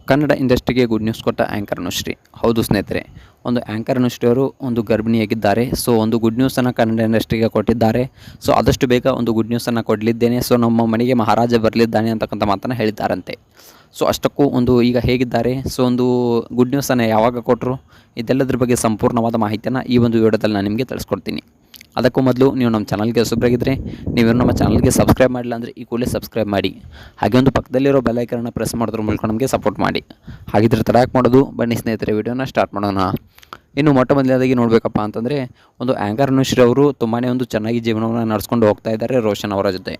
ಕನ್ನಡ ಇಂಡಸ್ಟ್ರಿಗೆ good news ಕೊಟ್ಟ anchor Anushree. ಹೌದು ಸ್ನೇಹಿತರೆ, ಒಂದು ಆ್ಯಂಕರ್ ಅನುಶ್ರೀ ಅವರು ಒಂದು ಗರ್ಭಿಣಿಯಾಗಿದ್ದಾರೆ. ಸೊ ಒಂದು ಗುಡ್ ನ್ಯೂಸನ್ನು ಕನ್ನಡ ಇಂಡಸ್ಟ್ರಿಗೆ ಕೊಟ್ಟಿದ್ದಾರೆ. ಸೊ ಆದಷ್ಟು ಬೇಗ ಒಂದು ಗುಡ್ ನ್ಯೂಸನ್ನು ಕೊಡಲಿದ್ದೇನೆ. ಸೊ ನಮ್ಮ ಮನೆಗೆ ಮಹಾರಾಜ ಬರಲಿದ್ದಾನೆ ಅಂತಕ್ಕಂಥ ಮಾತನ್ನು ಹೇಳಿದ್ದಾರಂತೆ. ಸೊ ಅಷ್ಟಕ್ಕೂ ಒಂದು ಈಗ ಹೇಗಿದ್ದಾರೆ, ಸೊ ಒಂದು ಗುಡ್ ನ್ಯೂಸನ್ನು ಯಾವಾಗ ಕೊಟ್ಟರು, ಇದೆಲ್ಲದ್ರ ಬಗ್ಗೆ ಸಂಪೂರ್ಣವಾದ ಮಾಹಿತಿಯನ್ನು ಈ ಒಂದು ವಿಡಿಯೋದಲ್ಲಿ ನಾನು ನಿಮಗೆ ತಿಳಿಸ್ಕೊಡ್ತೀನಿ. ಅದಕ್ಕೂ ಮೊದಲು ನೀವು ನಮ್ಮ ಚಾನಲ್ಗೆ ಹೊಸಬರಾಗಿದ್ದರೆ, ನೀವು ನಮ್ಮ ಚಾನಲ್ಗೆ ಸಬ್ಸ್ಕ್ರೈಬ್ ಮಾಡಿಲ್ಲ ಅಂದರೆ ಈ ಕೂಡಲೇ ಸಬ್ಸ್ಕ್ರೈಬ್ ಮಾಡಿ. ಹಾಗೆ ಒಂದು ಪಕ್ಕದಲ್ಲಿರೋ ಬೆಲ್ ಐಕನ್ನ ಪ್ರೆಸ್ ಮಾಡೋದ್ರ ಮೂಲಕ ನಮಗೆ ಸಪೋರ್ಟ್ ಮಾಡಿ. ಹಾಗಿದ್ರೆ ತಡ ಯಾಕೆ ಮಾಡೋದು, ಬನ್ನಿ ಸ್ನೇಹಿತರೆ ವಿಡಿಯೋನ ಸ್ಟಾರ್ಟ್ ಮಾಡೋಣ. ಇನ್ನು ಮೊಟ್ಟ ಮೊದಲನೇದಾಗಿ ನೋಡಬೇಕಪ್ಪ ಅಂತಂದರೆ, ಒಂದು ಆ್ಯಂಕರ್ ಅನುಶ್ರೀ ಅವರು ತುಂಬಾ ಒಂದು ಚೆನ್ನಾಗಿ ಜೀವನವನ್ನು ನಡೆಸ್ಕೊಂಡು ಹೋಗ್ತಾ ಇದ್ದಾರೆ ರೋಷನ್ ಅವರ ಜೊತೆ.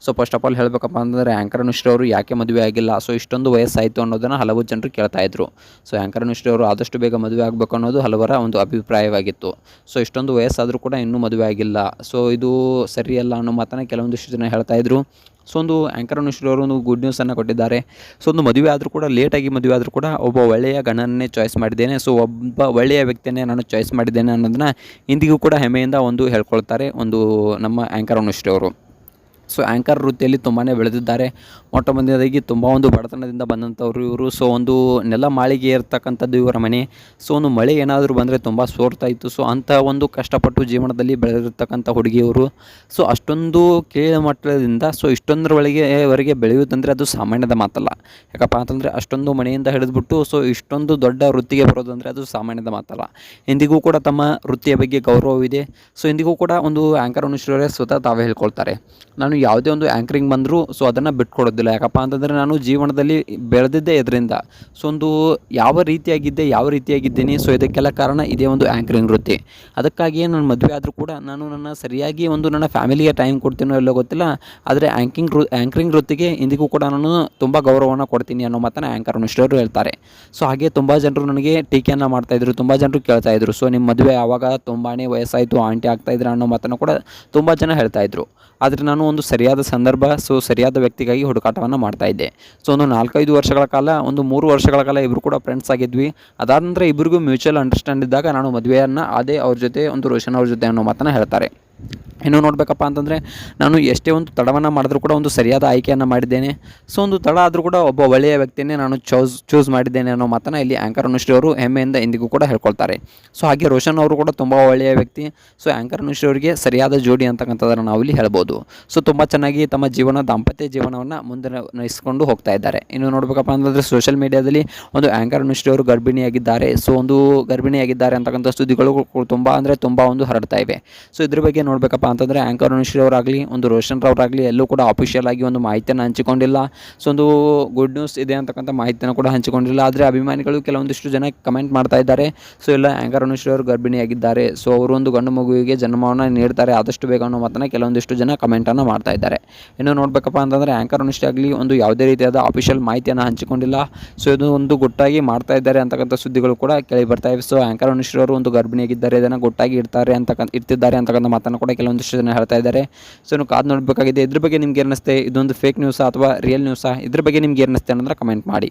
ಸೊ ಫಸ್ಟ್ ಆಫ್ ಆಲ್ ಹೇಳಬೇಕಪ್ಪ ಅಂತಂದರೆ, ಆ್ಯಂಕರ್ ಅನುಶ್ರೀ ಅವರು ಯಾಕೆ ಮದುವೆ ಆಗಿಲ್ಲ, ಸೊ ಇಷ್ಟೊಂದು ವಯಸ್ಸಾಯಿತು ಅನ್ನೋದನ್ನು ಹಲವು ಜನರು ಕೇಳ್ತಾ ಇದ್ರು. ಸೊ ಆ್ಯಂಕರ್ ಅನುಶ್ರೀ ಅವರು ಆದಷ್ಟು ಬೇಗ ಮದುವೆ ಆಗಬೇಕು ಅನ್ನೋದು ಹಲವರ ಒಂದು ಅಭಿಪ್ರಾಯವಾಗಿತ್ತು. ಸೊ ಇಷ್ಟೊಂದು ವಯಸ್ಸಾದರೂ ಕೂಡ ಇನ್ನೂ ಮದುವೆ ಆಗಿಲ್ಲ, ಸೊ ಇದು ಸರಿಯಲ್ಲ ಅನ್ನೋ ಮಾತನ್ನು ಕೆಲವೊಂದಿಷ್ಟು ಜನ ಹೇಳ್ತಾ ಇದ್ರು. ಸೊ ಒಂದು ಆ್ಯಂಕರ್ ಅನುಶ್ರೀ ಅವರು ಒಂದು ಗುಡ್ ನ್ಯೂಸನ್ನು ಕೊಟ್ಟಿದ್ದಾರೆ. ಸೊ ಒಂದು ಮದುವೆ ಆದರೂ ಕೂಡ, ಲೇಟಾಗಿ ಮದುವೆ ಆದರೂ ಕೂಡ ಒಬ್ಬ ಒಳ್ಳೆಯ ಗಂಡನ್ನೇ ಚಾಯ್ಸ್ ಮಾಡಿದ್ದೇನೆ, ಸೊ ಒಬ್ಬ ಒಳ್ಳೆಯ ವ್ಯಕ್ತಿಯನ್ನೇ ನಾನು ಚಾಯ್ಸ್ ಮಾಡಿದ್ದೇನೆ ಅನ್ನೋದನ್ನ ಇಂದಿಗೂ ಕೂಡ ಹೆಮ್ಮೆಯಿಂದ ಒಂದು ಹೇಳ್ಕೊಳ್ತಾರೆ ಒಂದು ನಮ್ಮ ಆ್ಯಂಕರ್ ಅನುಶ್ರೀ ಅವರು. ಸೊ ಆ್ಯಂಕರ್ ವೃತ್ತಿಯಲ್ಲಿ ತುಂಬಾ ಬೆಳೆದಿದ್ದಾರೆ. ಮೊಟ್ಟ ಮೊದಲನೇದಾಗಿ ತುಂಬ ಒಂದು ಬಡತನದಿಂದ ಬಂದಂಥವ್ರು ಇವರು. ಸೊ ಒಂದು ನೆಲ ಮಾಳಿಗೆ ಇರ್ತಕ್ಕಂಥದ್ದು ಇವರ ಮನೆ. ಸೊ ಒಂದು ಮಳೆ ಏನಾದರೂ ಬಂದರೆ ತುಂಬ ಸೋರ್ತಾ ಇತ್ತು. ಸೊ ಅಂಥ ಒಂದು ಕಷ್ಟಪಟ್ಟು ಜೀವನದಲ್ಲಿ ಬೆಳೆದಿರ್ತಕ್ಕಂಥ ಹುಡುಗಿಯವರು. ಸೊ ಅಷ್ಟೊಂದು ಕೀಳುಮಟ್ಟದಿಂದ ಸೊ ಇಷ್ಟೊಂದರವರೆಗೆ ಬೆಳೆಯುವುದಂದರೆ ಅದು ಸಾಮಾನ್ಯದ ಮಾತಲ್ಲ. ಯಾಕಪ್ಪ ಅಂತಂದರೆ ಅಷ್ಟೊಂದು ಮನೆಯಿಂದ ಹಿಡಿದ್ಬಿಟ್ಟು ಸೊ ಇಷ್ಟೊಂದು ದೊಡ್ಡ ವೃತ್ತಿಗೆ ಬರೋದಂದರೆ ಅದು ಸಾಮಾನ್ಯದ ಮಾತಲ್ಲ. ಇಂದಿಗೂ ಕೂಡ ತಮ್ಮ ವೃತ್ತಿಯ ಬಗ್ಗೆ ಗೌರವವಿದೆ. ಸೊ ಇಂದಿಗೂ ಕೂಡ ಒಂದು ಆ್ಯಂಕರ್ ಅನುಶ್ರೀ ಅವರೇ ಸ್ವತಃ ತಾವೇ ಹೇಳ್ಕೊಳ್ತಾರೆ, ನಾನು ಯಾವುದೇ ಒಂದು ಆ್ಯಂಕರಿಂಗ್ ಬಂದರೂ ಸೊ ಅದನ್ನು ಬಿಟ್ಕೊಡೋದಿಲ್ಲ. ಯಾಕಪ್ಪ ಅಂತಂದರೆ ನಾನು ಜೀವನದಲ್ಲಿ ಬೆಳೆದಿದ್ದೇ ಇದರಿಂದ. ಸೊ ಒಂದು ಯಾವ ರೀತಿಯಾಗಿದ್ದೀನಿ, ಸೊ ಇದಕ್ಕೆಲ್ಲ ಕಾರಣ ಇದೇ ಒಂದು ಆ್ಯಂಕರಿಂಗ್ ವೃತ್ತಿ. ಅದಕ್ಕಾಗಿಯೇ ನಾನು ಮದುವೆ ಆದರೂ ಕೂಡ ನಾನು ನನ್ನ ಸರಿಯಾಗಿ ಒಂದು ನನ್ನ ಫ್ಯಾಮಿಲಿಗೆ ಟೈಮ್ ಕೊಡ್ತೀನೋ ಎಲ್ಲೋ ಗೊತ್ತಿಲ್ಲ, ಆದರೆ ಆ್ಯಂಕರಿಂಗ್ ವೃತ್ತಿಗೆ ಇಂದಿಗೂ ಕೂಡ ನಾನು ತುಂಬ ಗೌರವವನ್ನು ಕೊಡ್ತೀನಿ ಅನ್ನೋ ಮಾತನ್ನು ಆ್ಯಂಕರ್ ಅನುಶ್ರೀ ಅವರು ಹೇಳ್ತಾರೆ. ಸೊ ಹಾಗೆ ತುಂಬ ಜನರು ನನಗೆ ಟೀಕೆಯನ್ನು ಮಾಡ್ತಾಯಿದ್ರು, ತುಂಬ ಜನರು ಕೇಳ್ತಾಯಿದ್ರು, ಸೊ ನಿಮ್ಮ ಮದುವೆ ಆವಾಗ ತುಂಬಾ ವಯಸ್ಸಾಯಿತು, ಆಂಟಿ ಆಗ್ತಾಯಿದ್ರು ಅನ್ನೋ ಮಾತನ್ನು ಕೂಡ ತುಂಬ ಜನ ಹೇಳ್ತಾಯಿದ್ರು. ಆದರೆ ನಾನು ಒಂದು ಸರಿಯಾದ ಸಂದರ್ಭ, ಸೊ ಸರಿಯಾದ ವ್ಯಕ್ತಿಗಾಗಿ ಹುಡುಕಾಟವನ್ನು ಮಾಡ್ತಾಯಿದ್ದೆ. ಸೊ ಒಂದು 4-5 ವರ್ಷಗಳ ಕಾಲ, ಒಂದು 3 ವರ್ಷಗಳ ಕಾಲ ಇಬ್ಬರು ಕೂಡ ಫ್ರೆಂಡ್ಸ್ ಆಗಿದ್ವಿ. ಅದಾದ ನಂತರ ಇಬ್ಬರಿಗೂ ಮ್ಯೂಚುವಲ್ ಅಂಡರ್ಸ್ಟ್ಯಾಂಡ್ ಇದ್ದಾಗ ನಾನು ಮದುವೆಯನ್ನು ಆದೇ ಅವ್ರ ಜೊತೆ, ಒಂದು ರೋಷನ್ ಅವ್ರ ಜೊತೆ ಅನ್ನೋ ಮಾತನ್ನು ಹೇಳ್ತಾರೆ. ಇನ್ನೂ ನೋಡಬೇಕಪ್ಪ ಅಂತಂದರೆ, ನಾನು ಎಷ್ಟೇ ಒಂದು ತಡವನ್ನು ಮಾಡಿದ್ರೂ ಕೂಡ ಒಂದು ಸರಿಯಾದ ಆಯ್ಕೆಯನ್ನು ಮಾಡಿದ್ದೇನೆ. ಸೊ ಒಂದು ತಡ ಆದರೂ ಕೂಡ ಒಬ್ಬ ಒಳ್ಳೆಯ ವ್ಯಕ್ತಿಯನ್ನೇ ನಾನು ಚೂಸ್ ಮಾಡಿದ್ದೇನೆ ಅನ್ನೋ ಮಾತನ್ನು ಇಲ್ಲಿ ಆ್ಯಂಕರ್ ಅನುಶ್ರೀ ಅವರು ಹೆಮ್ಮೆಯಿಂದ ಇಂದಿಗೂ ಕೂಡ ಹೇಳ್ಕೊಳ್ತಾರೆ. ಸೊ ಹಾಗೆ ರೋಷನ್ ಅವರು ಕೂಡ ತುಂಬ ಒಳ್ಳೆಯ ವ್ಯಕ್ತಿ. ಸೊ ಆ್ಯಂಕರ್ ಅನುಶ್ರೀ ಅವರಿಗೆ ಸರಿಯಾದ ಜೋಡಿ ಅಂತಕ್ಕಂಥದ್ದನ್ನು ನಾವು ಇಲ್ಲಿ ಹೇಳ್ಬೋದು. ಸೊ ತುಂಬ ಚೆನ್ನಾಗಿ ತಮ್ಮ ದಾಂಪತ್ಯ ಜೀವನವನ್ನು ಮುಂದೆ ನಡೆಸಿಕೊಂಡು ಹೋಗ್ತಾ ಇದ್ದಾರೆ. ಇನ್ನು ನೋಡಬೇಕಪ್ಪ ಅಂತಂದರೆ, ಸೋಷಿಯಲ್ ಮೀಡಿಯಾದಲ್ಲಿ ಒಂದು ಆ್ಯಂಕರ್ ಅನುಶ್ರೀ ಅವರು ಗರ್ಭಿಣಿಯಾಗಿದ್ದಾರೆ, ಸೊ ಒಂದು ಗರ್ಭಿಣಿಯಾಗಿದ್ದಾರೆ ಅಂತಕ್ಕಂಥ ಸುದ್ದಿಗಳು ತುಂಬ ಒಂದು ಹರಡ್ತಾ ಇವೆ. ಸೊ ಇದ್ರ ಬಗ್ಗೆ ನೋಡಬೇಕಪ್ಪ ಅಂತಂದರೆ, ಆ್ಯಂಕರ್ ಅನುಶ್ರೀ ಅವರಾಗಲಿ, ಒಂದು ರೋಷನ್ ಅವರಾಗಲಿ ಎಲ್ಲೂ ಕೂಡ ಅಫಿಷಿಯಲ್ ಆಗಿ ಒಂದು ಮಾಹಿತಿಯನ್ನು ಹಂಚಿಕೊಂಡಿಲ್ಲ. ಸೊ ಒಂದು ಗುಡ್ ನ್ಯೂಸ್ ಇದೆ ಅಂತಕ್ಕಂಥ ಮಾಹಿತಿಯನ್ನು ಕೂಡ ಹಂಚಿಕೊಂಡಿಲ್ಲ. ಆದರೆ ಅಭಿಮಾನಿಗಳು ಕೆಲವೊಂದಿಷ್ಟು ಜನ ಕಮೆಂಟ್ ಮಾಡ್ತಾ ಇದ್ದಾರೆ, ಸೊ ಎಲ್ಲ ಆ್ಯಂಕರ್ ಅನುಶ್ರೀ ಅವರು ಗರ್ಭಿಣಿಯಾಗಿದ್ದಾರೆ, ಸೊ ಅವರು ಒಂದು ಗಂಡು ಮಗುವಿಗೆ ಜನ್ಮವನ್ನು ನೀಡ್ತಾರೆ ಆದಷ್ಟು ಬೇಗ ಅನ್ನೋ ಮಾತನ್ನು ಕೆಲವೊಂದಿಷ್ಟು ಜನ ಕಮೆಂಟನ್ನು ಮಾಡ್ತಾ ಇದ್ದಾರೆ. ಇನ್ನು ನೋಡಬೇಕಪ್ಪ ಅಂತಂದರೆ, ಆ್ಯಂಕರ್ ಅನುಶ್ರೀ ಆಗಲಿ ಒಂದು ಯಾವುದೇ ರೀತಿಯಾದ ಅಫಿಷಿಯಲ್ ಮಾಹಿತಿಯನ್ನು ಹಂಚಿಕೊಂಡಿಲ್ಲ. ಸೊ ಇದು ಒಂದು ಗುಟ್ಟಾಗಿ ಮಾಡ್ತಾ ಇದ್ದಾರೆ ಅಂತಕ್ಕಂಥ ಸುದ್ದಿಗಳು ಕೂಡ ಕೇಳಿ ಬರ್ತಾ ಇವೆ. ಸೊ ಆ್ಯಂಕರ್ ಅನುಶ್ರೀ ಅವರು ಒಂದು ಗರ್ಭಿಣಿಯಾಗಿದ್ದಾರೆ, ಇದನ್ನು ಗುಟ್ಟಾಗಿ ಇರ್ತಿದ್ದಾರೆ ಅಂತಕ್ಕಂಥ ಮಾತನ್ನು ಕೂಡ ಕೆಲವೊಂದಿಷ್ಟು ಜನ ಹೇಳ್ತಾ ಇದ್ದಾರೆ. ಸೊ ನೀವು ಕಾದು ನೋಡಬೇಕಾಗಿದೆ. ಇದ್ರ ಬಗ್ಗೆ ನಿಮ್ಗೆ ಏನಿಸುತ್ತೆ, ಇದೊಂದು ಫೇಕ್ ನ್ಯೂಸಾ ಅಥವಾ ರಿಯಲ್ ನ್ಯೂಸಾ, ಇದ್ರ ಬಗ್ಗೆ ನಿಮ್ಗೆ ಏನಿಸುತ್ತೆ ಅನ್ನೋದನ್ನ ಕಮೆಂಟ್ ಮಾಡಿ.